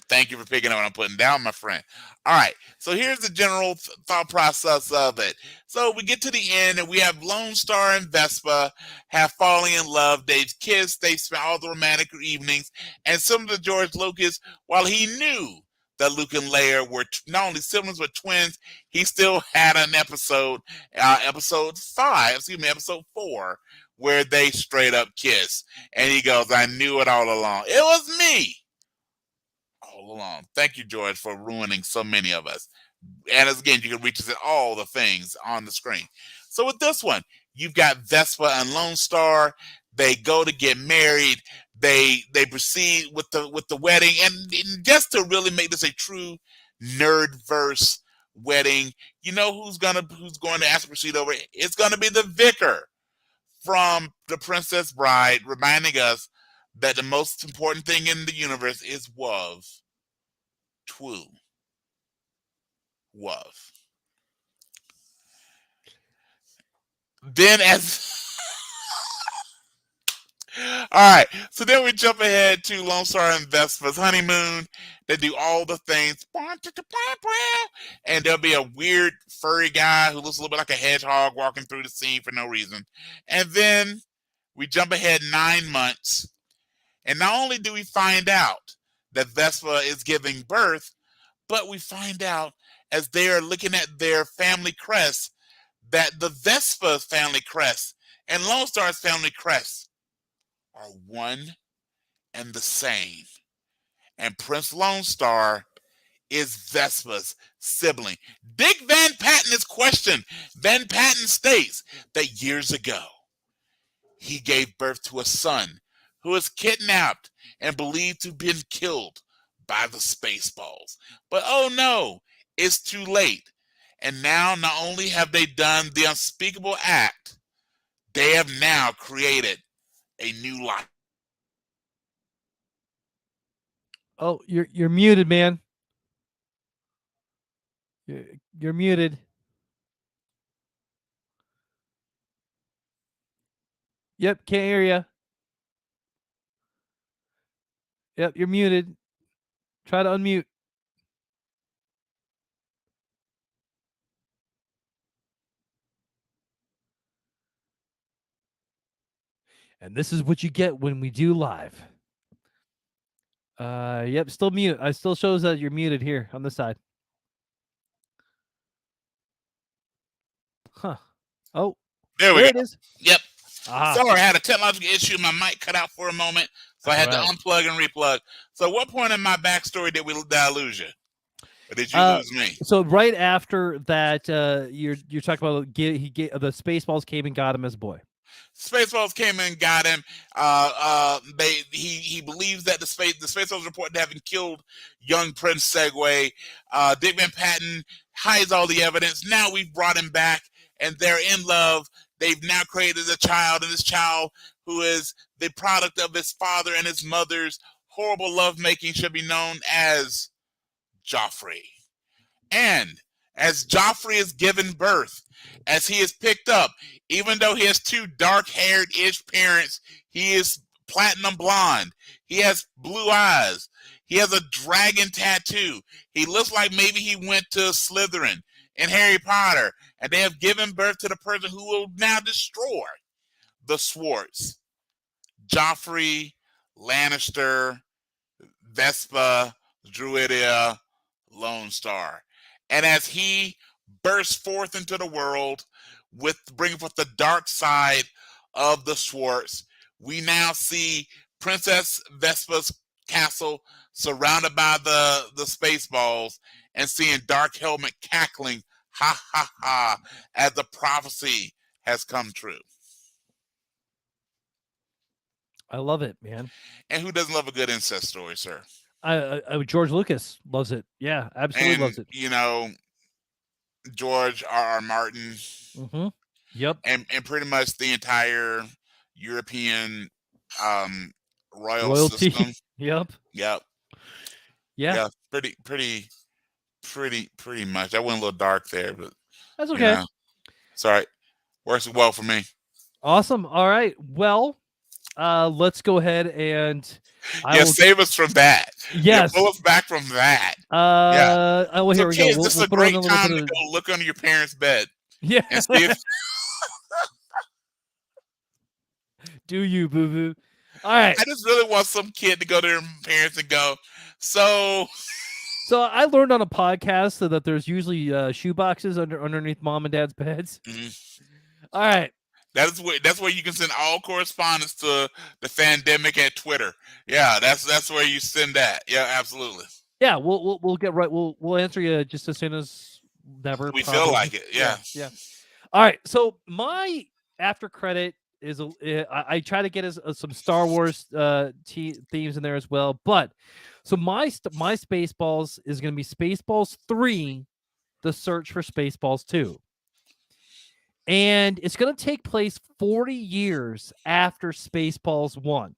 Thank you for picking up what I'm putting down, my friend. All right, so here's the general thought process of it. So we get to the end, and we have Lone Star and Vespa have fallen in love. They've kissed. They've spent all the romantic evenings. And similar to George Lucas, while he knew that Luke and Leia were not only siblings but twins, he still had an episode 4, where they straight up kiss. And he goes, I knew it all along. It was me all along. Thank you, George, for ruining so many of us. And as again, you can reach us at all the things on the screen. So with this one, you've got Vespa and Lone Star. They go to get married. They proceed with the wedding. And just to really make this a true nerdverse wedding, you know who's going to ask to proceed over? It's going to be the vicar from The Princess Bride, reminding us that the most important thing in the universe is love. True. Love. Then all right, so then we jump ahead to Lone Star and Vespa's honeymoon. They do all the things, and there'll be a weird furry guy who looks a little bit like a hedgehog walking through the scene for no reason. And then we jump ahead 9 months, and not only do we find out that Vespa is giving birth, but we find out as they are looking at their family crest that the Vespa family crest and Lone Star's family crest are one and the same. And Prince Lone Star is Vespa's sibling. Dick Van Patten is questioned. Van Patten states that years ago, he gave birth to a son who was kidnapped and believed to have been killed by the Spaceballs. But oh no, it's too late. And now not only have they done the unspeakable act, they have now created a new life. Oh, you're muted, man. You're muted. Yep, can't hear you. Yep, you're muted. Try to unmute. And this is what you get when we do live. Yep, still mute. I still shows that you're muted here on this side. Huh. Oh, there it is. Yep. Ah. Sorry, I had a technological issue. My mic cut out for a moment, so I had to unplug and replug. So, what point in my backstory did I lose you? Or did you lose me? So right after that, you're talking about the Spaceballs came and got him as a boy. Spaceballs came in and got him. He believes that the Spaceballs reported having killed young Prince Segway. Dick Van Patten hides all the evidence. Now we've brought him back, and they're in love. They've now created a child, and this child, who is the product of his father and his mother's horrible lovemaking, should be known as Joffrey. And as Joffrey is given birth, as he is picked up, even though he has 2 dark-haired-ish parents, he is platinum blonde. He has blue eyes. He has a dragon tattoo. He looks like maybe he went to Slytherin in Harry Potter, and they have given birth to the person who will now destroy the Swartz. Joffrey, Lannister, Vespa, Druidia, Lone Star. And as he bursts forth into the world, with bringing forth the dark side of the Schwartz. We now see Princess Vespa's castle surrounded by the Spaceballs, and seeing Dark Helmet cackling, ha ha ha, as the prophecy has come true. I love it, man. And who doesn't love a good incest story, sir? George Lucas loves it. Yeah, absolutely And loves it. George R.R. Martin, Mm-hmm. Yep. and pretty much the entire European Royalty. system. Yep. Yep. Yeah. Pretty much. I went a little dark there, but That's okay. It's all right. Works well for me. Awesome. All right. Well, let's go ahead and save us from that. Yes. Pull us back from that. Oh, here we kids, go. This is a great time to go look under your parents' bed. Yeah. And see if do you, boo boo? All right. I just really want some kid to go to their parents and go, So I learned on a podcast that there's usually shoe boxes underneath mom and dad's beds. All right. That's where you can send all correspondence to the Fandemic at Twitter. Yeah, that's where you send that. Yeah, absolutely. Yeah, we'll get right. We'll answer you just as soon as we feel like it. Yeah. All right. So my after credit is I try to get some Star Wars themes in there as well. But so my Spaceballs is going to be Spaceballs 3, The Search for Spaceballs 2. And it's going to take place 40 years after Spaceballs 1.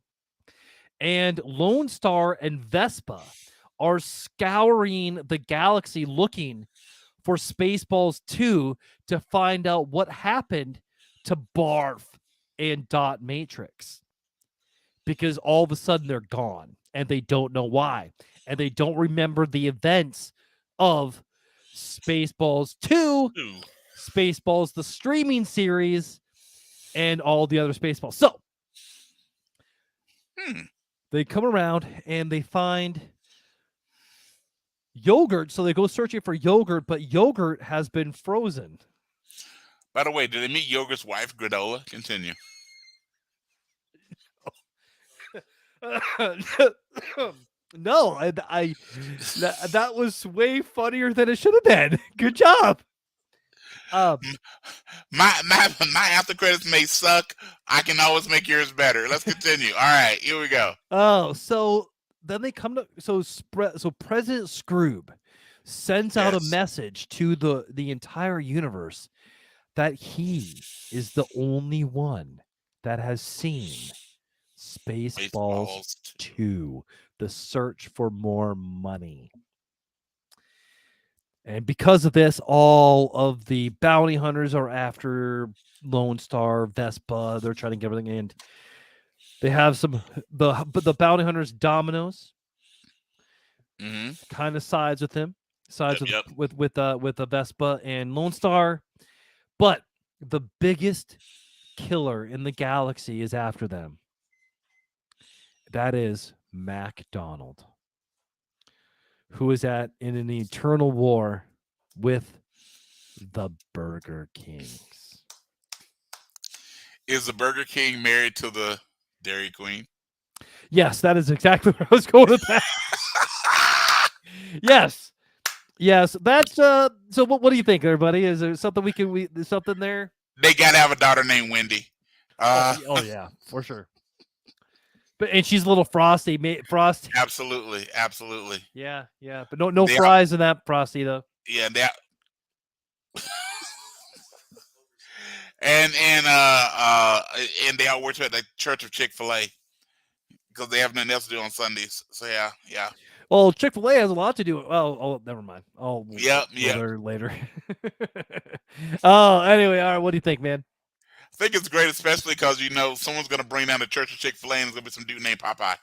And Lone Star and Vespa are scouring the galaxy looking for Spaceballs 2 to find out what happened to Barf and Dot Matrix. Because all of a sudden they're gone and they don't know why. And they don't remember the events of Spaceballs 2. Spaceballs, the streaming series, and all the other Spaceballs. So they come around and they find yogurt. So they go searching for yogurt, but yogurt has been frozen. By the way, did they meet Yogurt's wife, Granola? Continue. No, that was way funnier than it should have been. Good job. My after credits may suck. I can always make yours better. Let's continue. All right, here we go. Oh, so then they come to so President Scroob sends out a message to the entire universe that he is the only one that has seen Spaceballs 2, The Search for More Money. And because of this, all of the bounty hunters are after Lone Star, Vespa. They're trying to get everything in. They have the bounty hunters, Dominoes, kind of sides with him, with the Vespa and Lone Star. But the biggest killer in the galaxy is after them. That is MacDonald, who is in an eternal war with the Burger Kings. Is the Burger King married to the Dairy Queen? Yes, that is exactly where I was going with that. Yes. That's so. What do you think, everybody? Is there something there's something there? They gotta have a daughter named Wendy. Oh yeah, for sure. And she's a little frosty. Absolutely. Yeah. But no fries in that frosty though. Yeah, and they all work at the Church of Chick-fil-A because they have nothing else to do on Sundays. So yeah. Well, Chick-fil-A has a lot to do. Oh, never mind. Yeah. Later. Oh, anyway, all right. What do you think, man? I think it's great, especially because someone's gonna bring down the Church of Chick-fil-A, and there's gonna be some dude named Popeye.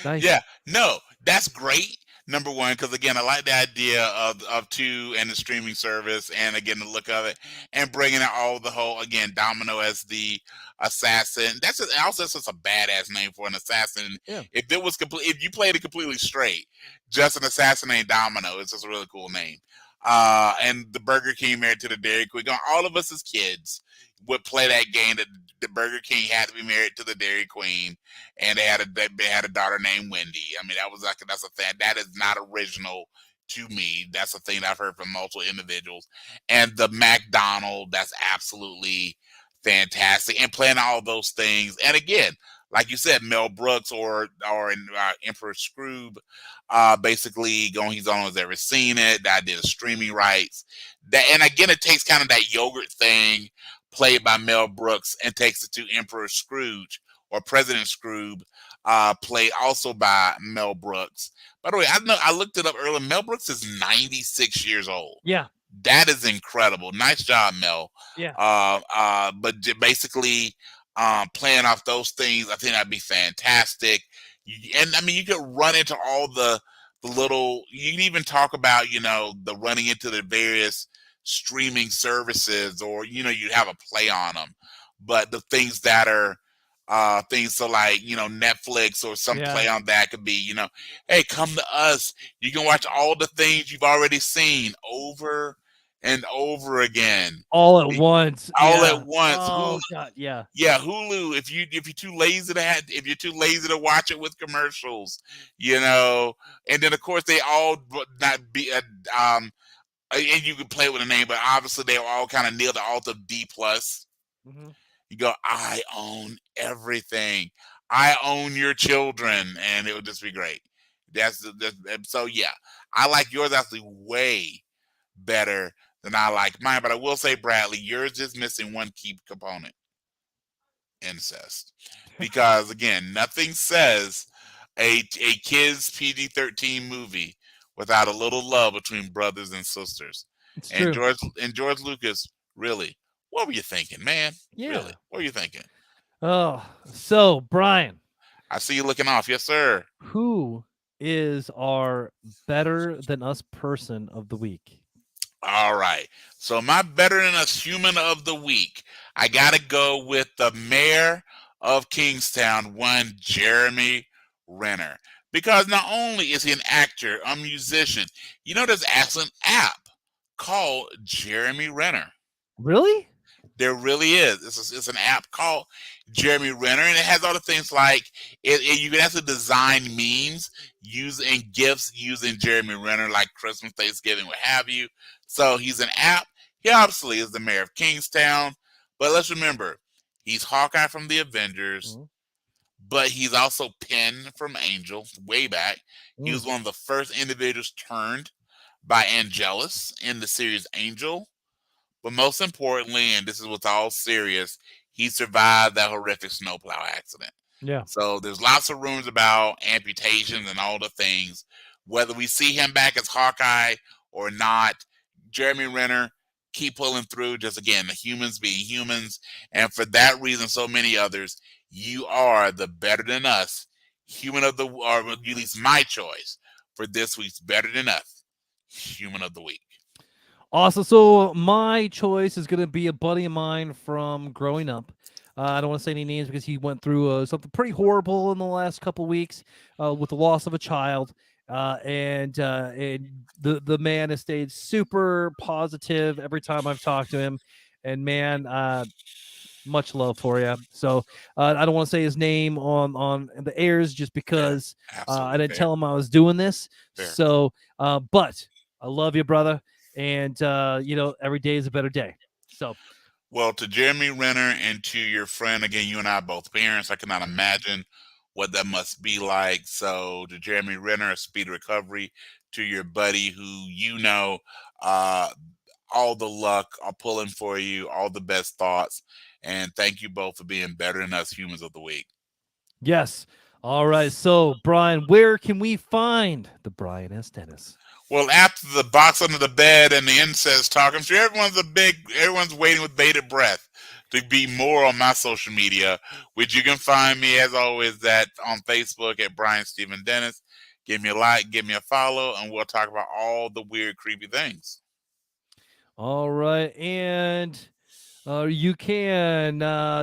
Nice. Yeah, no, that's great. Number one, because again, I like the idea of two and the streaming service, and again the look of it, and bringing out all the whole again Domino as the assassin. Also such a badass name for an assassin. Yeah. If it was complete, if you played it completely straight, just an assassin named Domino, it's just a really cool name. And the Burger King married to the Dairy Queen. All of us as kids would play that game that the Burger King had to be married to the Dairy Queen, and they had a daughter named Wendy. I mean, that's a thing that is not original to me. That's a thing that I've heard from multiple individuals. And the McDonald, that's absolutely fantastic. And playing all those things, and again, like you said, Mel Brooks or in Emperor Scrooge, basically going, he's the only one who's ever seen it. That did streaming rights. That, and again, it takes kind of that yogurt thing played by Mel Brooks and takes it to Emperor Scrooge or President Scrooge, played also by Mel Brooks. By the way, I looked it up earlier. Mel Brooks is 96 years old. Yeah. That is incredible. Nice job, Mel. Yeah. But basically, playing off those things, I think that'd be fantastic. And I mean, you could run into all the little. You can even talk about the running into the various streaming services, or you'd have a play on them. But the things that are things so like Netflix or some play on that could be hey, come to us. You can watch all the things you've already seen over and over again, all at once. Oh God, yeah. Hulu. If you're too lazy to watch it with commercials, and then of course they all not be and you can play with a name, but obviously they all kind of near the alt of D plus. Mm-hmm. You go, I own everything. I own your children, and it would just be great. So yeah, I like yours actually way better than I like mine. But I will say, Bradley, yours is missing one key component: incest. Because again, nothing says a kids PG-13 movie without a little love between brothers and sisters. It's And true. George Lucas, really, what were you thinking, man? Yeah. Really, what were you thinking? Oh, so Brian, I see you looking off. Yes, sir. who is our better than us person of the week? All right. So my better than us human of the week, I got to go with the mayor of Kingstown, one Jeremy Renner. Because not only is he an actor, a musician, there's actually an app called Jeremy Renner. Really? There really is. It's an app called Jeremy Renner, and it has all the things like you can actually design memes using GIFs using Jeremy Renner, like Christmas, Thanksgiving, what have you. So he's an app. He obviously is the mayor of Kingstown, but let's remember, he's Hawkeye from the Avengers, but he's also Penn from Angel way back. He was one of the first individuals turned by Angelus in the series Angel. But most importantly, and this is what's all serious, he survived that horrific snowplow accident. Yeah. So there's lots of rumors about amputations and all the things. Whether we see him back as Hawkeye or not, Jeremy Renner, keep pulling through. Just again, the humans being humans. And for that reason, so many others, you are the better than us human of the, or at least my choice for this week's better than us human of the week. Awesome. So my choice is going to be a buddy of mine from growing up. I don't want to say any names because he went through something pretty horrible in the last couple weeks with the loss of a child. And the man has stayed super positive every time I've talked to him. And man, much love for you. So I don't want to say his name on the airs just because I didn't tell him I was doing this. Fair. So, but I love you, brother. And every day is a better day. So, well, to Jeremy Renner and to your friend, again, you and I are both parents. I cannot imagine what that must be like. So, to Jeremy Renner, a speedy recovery. To your buddy who all the luck are pulling for you, all the best thoughts, and thank you both for being better than us humans of the week. Yes. All right. So, Brian, where can we find the Brian S. Dennis? Well, after the box under the bed and the incest talk, I'm sure everyone's waiting with bated breath to be more on my social media, which you can find me as always on Facebook at Brian Stephen Dennis. Give me a like, give me a follow, and we'll talk about all the weird, creepy things. All right, and you can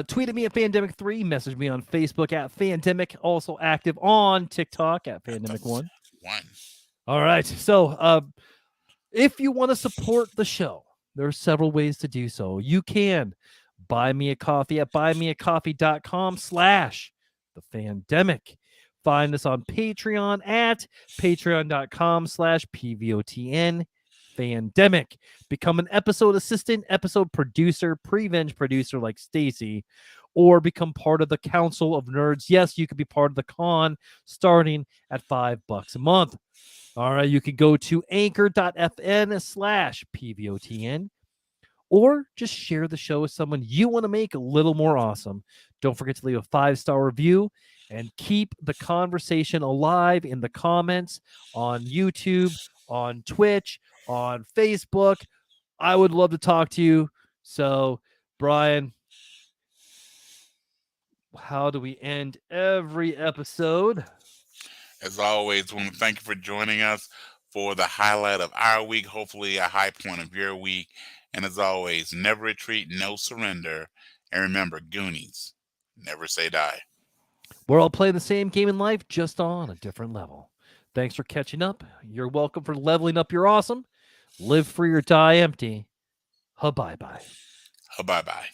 tweet at me at Fandemic3, message me on Facebook at Fandemic, also active on TikTok at Fandemic1. All right, so if you want to support the show, there are several ways to do so. You can buy me a coffee at buymeacoffee.com/thefandemic. Find us on Patreon at patreon.com/PVOTN Fandemic. Become an episode assistant, episode producer, prevenge producer like Stacy, or become part of the Council of Nerds. Yes, you could be part of the con starting at $5 a month. All right, you can go to anchor.fn/PVOTN or just share the show with someone you want to make a little more awesome. Don't forget to leave a 5-star review and keep the conversation alive in the comments on YouTube, on Twitch, on Facebook. I would love to talk to you. So, Brian, how do we end every episode? As always, we want to thank you for joining us for the highlight of our week, hopefully a high point of your week. And as always, never retreat, no surrender. And remember, Goonies, never say die. We're all playing the same game in life, just on a different level. Thanks for catching up. You're welcome for leveling up your awesome. Live free or die empty. Ha-bye-bye. Ha-bye-bye.